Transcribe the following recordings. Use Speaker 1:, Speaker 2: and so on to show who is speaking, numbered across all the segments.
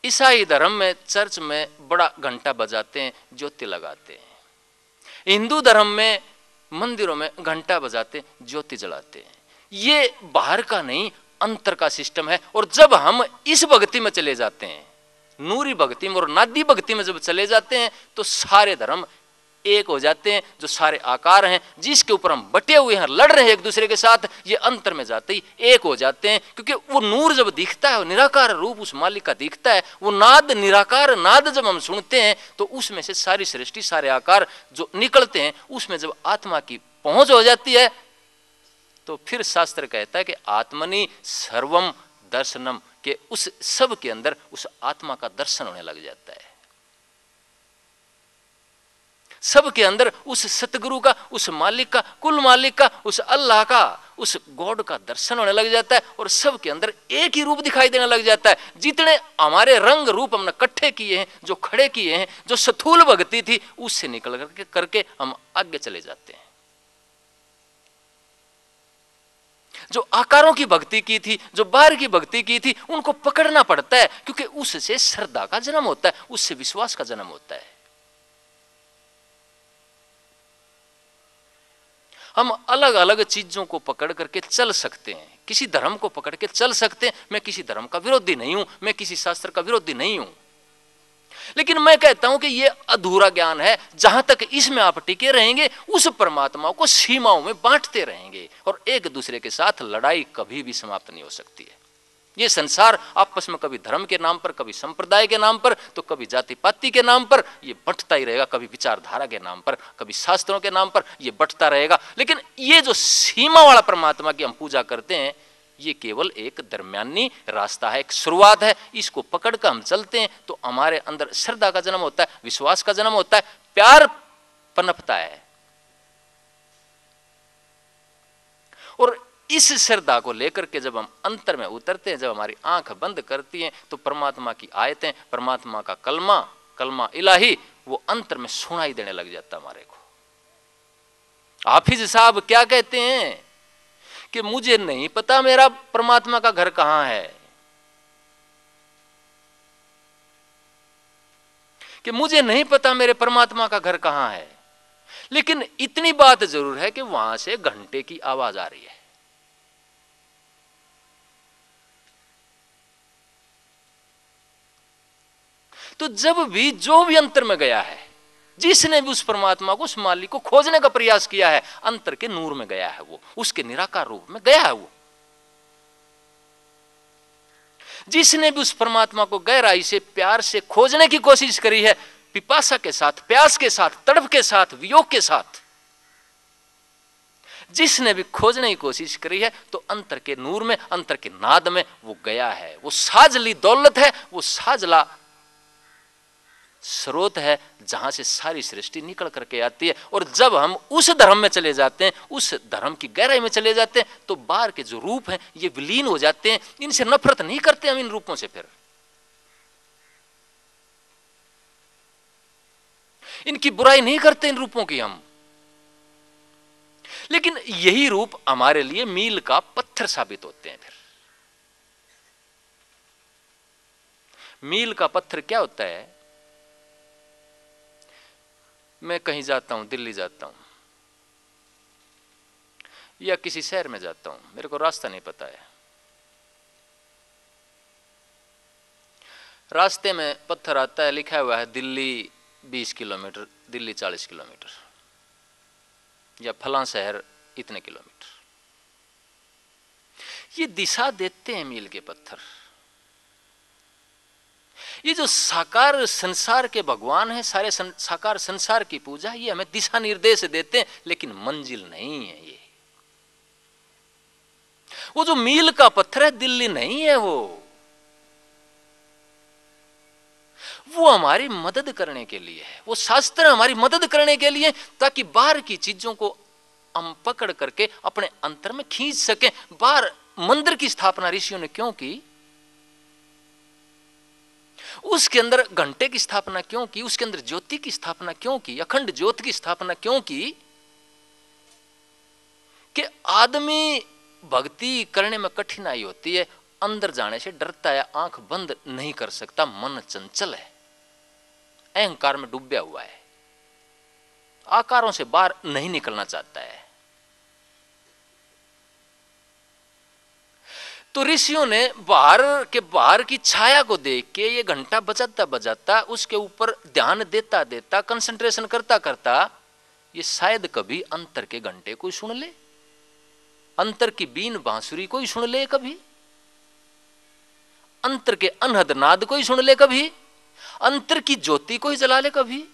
Speaker 1: ईसाई धर्म में चर्च में बड़ा घंटा बजाते हैं, ज्योति लगाते हैं। हिंदू धर्म में मंदिरों में घंटा बजाते, ज्योति जलाते हैं। ये बाहर का नहीं, अंतर का सिस्टम है। और जब हम इस भक्ति में चले जाते हैं, नूरी भक्ति में और नादी भक्ति में जब चले जाते हैं, तो सारे धर्म एक हो जाते हैं। जो सारे आकार हैं जिसके ऊपर हम बटे हुए हैं, लड़ रहे हैं एक दूसरे के साथ, ये अंतर में जाते ही एक हो जाते हैं। क्योंकि वो नूर जब दिखता है, निराकार रूप उस मालिक का दिखता है, वो नाद, निराकार नाद जब हम सुनते हैं, तो उसमें से सारी सृष्टि, सारे आकार जो निकलते हैं, उसमें जब आत्मा की पहुंच हो जाती है, तो फिर शास्त्र कहता है कि आत्मनि सर्वम दर्शनम, के उस सब के अंदर उस आत्मा का दर्शन होने लग जाता है। सब के अंदर उस सतगुरु का, उस मालिक का, कुल मालिक का, उस अल्लाह का, उस गॉड का दर्शन होने लग जाता है। और सब के अंदर एक ही रूप दिखाई देने लग जाता है। जितने हमारे रंग रूप हमने इकट्ठे किए हैं, जो खड़े किए हैं, जो स्थूल भक्ति थी, उससे निकल करके हम आगे चले जाते हैं। जो आकारों की भक्ति की थी, जो बाहर की भक्ति की थी, उनको पकड़ना पड़ता है, क्योंकि उससे श्रद्धा का जन्म होता है, उससे विश्वास का जन्म होता है। हम अलग अलग चीजों को पकड़ करके चल सकते हैं, किसी धर्म को पकड़ के चल सकते हैं। मैं किसी धर्म का विरोधी नहीं हूं, मैं किसी शास्त्र का विरोधी नहीं हूं, लेकिन मैं कहता हूं कि यह अधूरा ज्ञान है। जहां तक इसमें आप टिके रहेंगे, उस परमात्मा को सीमाओं में बांटते रहेंगे, और एक दूसरे के साथ लड़ाई कभी भी समाप्त नहीं हो सकती है। ये संसार आपस में कभी धर्म के नाम पर, कभी संप्रदाय के नाम पर, तो कभी जाति पाति के नाम पर ये बंटता ही रहेगा, कभी विचारधारा के नाम पर, कभी शास्त्रों के नाम पर ये बंटता रहेगा। लेकिन ये जो सीमा वाला परमात्मा की हम पूजा करते हैं, ये केवल एक दरमियानी रास्ता है, एक शुरुआत है। इसको पकड़ कर हम चलते हैं तो हमारे अंदर श्रद्धा का जन्म होता है, विश्वास का जन्म होता है, प्यार पनपता है। और इस श्रद्धा को लेकर के जब हम अंतर में उतरते हैं, जब हमारी आंख बंद करती हैं, तो परमात्मा की आयतें, परमात्मा का कलमा, कलमा इलाही, वो अंतर में सुनाई देने लग जाता हमारे को। हाफिज साहब क्या कहते हैं कि मुझे नहीं पता मेरा परमात्मा का घर कहां है, कि मुझे नहीं पता मेरे परमात्मा का घर कहां है, लेकिन इतनी बात जरूर है कि वहां से घंटे की आवाज आ रही है। तो जब भी जो भी अंतर में गया है, जिसने भी उस परमात्मा को, उस मालिक को खोजने का प्रयास किया है, अंतर के नूर में गया है, वो उसके निराकार रूप में गया है। वो जिसने भी उस परमात्मा को गहराई से, प्यार से खोजने की कोशिश करी है, पिपासा के साथ, प्यास के साथ, तड़प के साथ, वियोग के साथ, जिसने भी खोजने की कोशिश करी है, तो अंतर के नूर में, अंतर के नाद में वो गया है। वो साजली दौलत है, वो साजला स्रोत है, जहां से सारी सृष्टि निकल करके आती है। और जब हम उस धर्म में चले जाते हैं, उस धर्म की गहराई में चले जाते हैं, तो बाहर के जो रूप हैं ये विलीन हो जाते हैं। इनसे नफरत नहीं करते हम, इन रूपों से फिर इनकी बुराई नहीं करते, इन रूपों की हम। लेकिन यही रूप हमारे लिए मील का पत्थर साबित होते हैं। फिर मील का पत्थर क्या होता है? मैं कहीं जाता हूं, दिल्ली जाता हूं या किसी शहर में जाता हूं, मेरे को रास्ता नहीं पता है, रास्ते में पत्थर आता है, लिखा हुआ है दिल्ली 20 किलोमीटर, दिल्ली 40 किलोमीटर, या फलां शहर इतने किलोमीटर। ये दिशा देते हैं मील के पत्थर। ये जो साकार संसार के भगवान है, सारे साकार संसार की पूजा, ये हमें दिशा निर्देश देते हैं, लेकिन मंजिल नहीं है। ये वो जो मील का पत्थर है, दिल्ली नहीं है, वो हमारी मदद करने के लिए है। वो शास्त्र हमारी मदद करने के लिए, ताकि बाहर की चीजों को हम पकड़ करके अपने अंतर में खींच सकें। बाहर मंदिर की स्थापना ऋषियों ने क्यों की? उसके अंदर घंटे की स्थापना क्यों की? उसके अंदर ज्योति की स्थापना क्यों की? अखंड ज्योति की स्थापना क्यों की? कि आदमी भक्ति करने में कठिनाई होती है, अंदर जाने से डरता है, आंख बंद नहीं कर सकता, मन चंचल है, अहंकार में डूबा हुआ है, आकारों से बाहर नहीं निकलना चाहता है। तो ऋषियों ने बाहर की छाया को देख के ये घंटा बजाता बजाता उसके ऊपर ध्यान देता देता कंसंट्रेशन करता करता ये शायद कभी अंतर के घंटे को सुन ले, अंतर की बीन बांसुरी को ही सुन ले, कभी अंतर के अनहद नाद को ही सुन ले, कभी अंतर की ज्योति को ही जला ले कभी।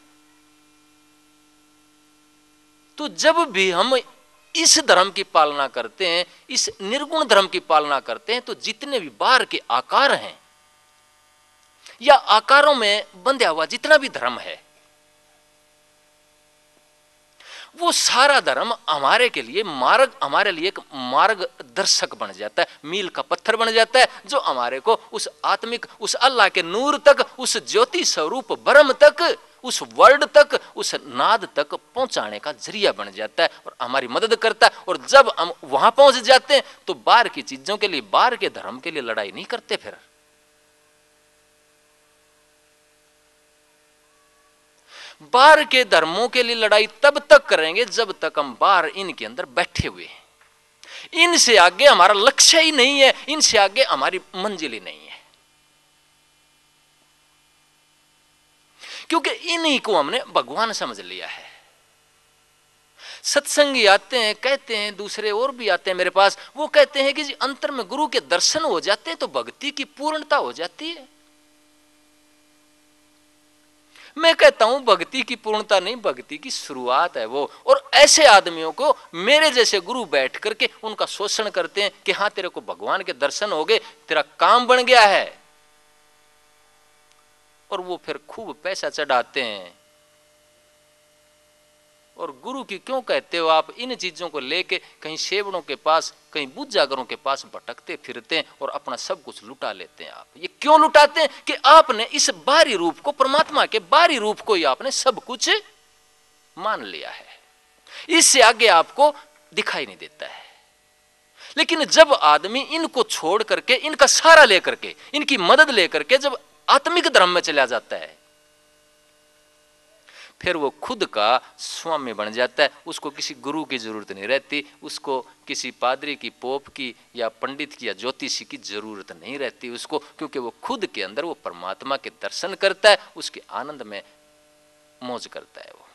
Speaker 1: तो जब भी हम इस धर्म की पालना करते हैं, इस निर्गुण धर्म की पालना करते हैं, तो जितने भी बाहर के आकार हैं या आकारों में बंधा हुआ जितना भी धर्म है, वो सारा धर्म हमारे लिए एक मार्गदर्शक बन जाता है, मील का पत्थर बन जाता है, जो हमारे को उस आत्मिक, उस अल्लाह के नूर तक, उस ज्योति स्वरूप ब्रह्म तक, उस वर्ड तक, उस नाद तक पहुंचाने का जरिया बन जाता है और हमारी मदद करता है। और जब हम वहां पहुंच जाते हैं तो बाहर की चीजों के लिए, बाहर के धर्म के लिए लड़ाई नहीं करते। फिर बाहर के धर्मों के लिए लड़ाई तब तक करेंगे जब तक हम बाहर इनके अंदर बैठे हुए हैं। इनसे आगे हमारा लक्ष्य ही नहीं है, इनसे आगे हमारी मंजिल ही नहीं है, क्योंकि इन्हीं को हमने भगवान समझ लिया है। सत्संगी आते हैं, कहते हैं, दूसरे और भी आते हैं मेरे पास, वो कहते हैं कि जी अंतर में गुरु के दर्शन हो जाते हैं तो भक्ति की पूर्णता हो जाती है। मैं कहता हूं भक्ति की पूर्णता नहीं, भक्ति की शुरुआत है वो। और ऐसे आदमियों को मेरे जैसे गुरु बैठ करके उनका शोषण करते हैं कि हाँ तेरे को भगवान के दर्शन हो गए, तेरा काम बन गया है, और वो फिर खूब पैसा चढ़ाते हैं। और गुरु की क्यों कहते हो आप? इन चीजों को लेके कहीं सेवड़ों के पास, कहीं बुद्धागरों के पास भटकते फिरते हैं और अपना सब कुछ लुटा लेते हैं। आप ये क्यों लुटाते हैं? कि आपने इस बाहरी रूप को, परमात्मा के बाहरी रूप को ही आपने सब कुछ मान लिया है, इससे आगे आपको दिखाई नहीं देता है। लेकिन जब आदमी इनको छोड़ करके, इनका सहारा लेकर के, इनकी मदद लेकर के जब आत्मिक धर्म में चला जाता है, फिर वो खुद का स्वामी बन जाता है। उसको किसी गुरु की जरूरत नहीं रहती, उसको किसी पादरी की, पोप की या पंडित की या ज्योतिषी की जरूरत नहीं रहती उसको, क्योंकि वो खुद के अंदर वो परमात्मा के दर्शन करता है, उसके आनंद में मौज करता है वो,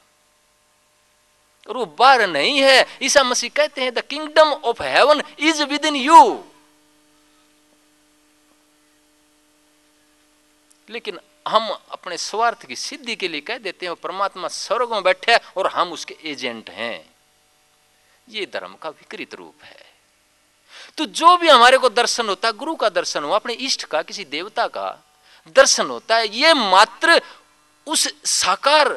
Speaker 1: और वो बाहर नहीं है। ईसा मसीह कहते हैं the kingdom of heaven is with in you. लेकिन हम अपने स्वार्थ की सिद्धि के लिए कह देते हैं परमात्मा स्वर्ग में बैठे है और हम उसके एजेंट हैं। ये धर्म का विकृत रूप है। तो जो भी हमारे को दर्शन होता है, गुरु का दर्शन हो, अपने इष्ट का, किसी देवता का दर्शन होता है, ये मात्र उस साकार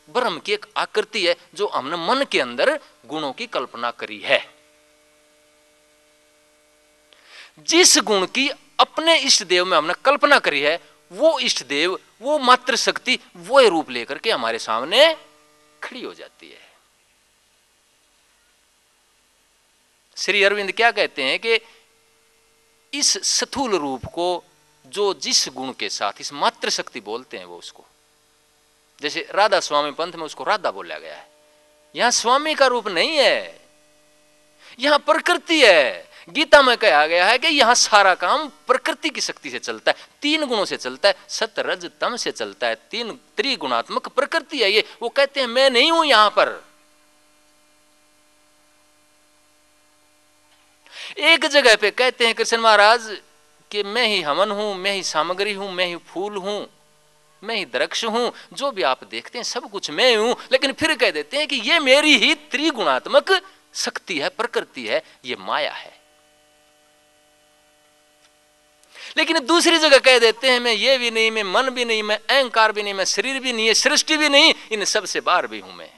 Speaker 1: ब्रह्म की एक आकृति है जो हमने मन के अंदर गुणों की कल्पना करी है। जिस गुण की अपने इष्ट देव में हमने कल्पना करी है, वो इष्ट देव, वो मात्र शक्ति वो रूप लेकर के हमारे सामने खड़ी हो जाती है। श्री अरविंद क्या कहते हैं कि इस स्थूल रूप को जो जिस गुण के साथ, इस मात्र शक्ति बोलते हैं वो उसको, जैसे राधा स्वामी पंथ में उसको राधा बोला गया है, यहां स्वामी का रूप नहीं है, यहां प्रकृति है। गीता में कहा गया है कि यहां सारा काम प्रकृति की शक्ति से चलता है, तीन गुणों से चलता है, सत रज तम से चलता है, तीन त्रिगुणात्मक प्रकृति है ये। वो कहते हैं मैं नहीं हूं यहां पर। एक जगह पे कहते हैं कृष्ण महाराज कि मैं ही हवन हूं, मैं ही सामग्री हूं, मैं ही फूल हूं, मैं ही वृक्ष हूं, जो भी आप देखते हैं सब कुछ मैं हूं। लेकिन फिर कह देते हैं कि ये मेरी ही त्रिगुणात्मक शक्ति है, प्रकृति है, ये माया है। लेकिन दूसरी जगह कह देते हैं मैं ये भी नहीं, मैं मन भी नहीं, मैं अहंकार भी नहीं, मैं शरीर भी नहीं है, सृष्टि भी नहीं, इन सब से बाहर भी हूं मैं।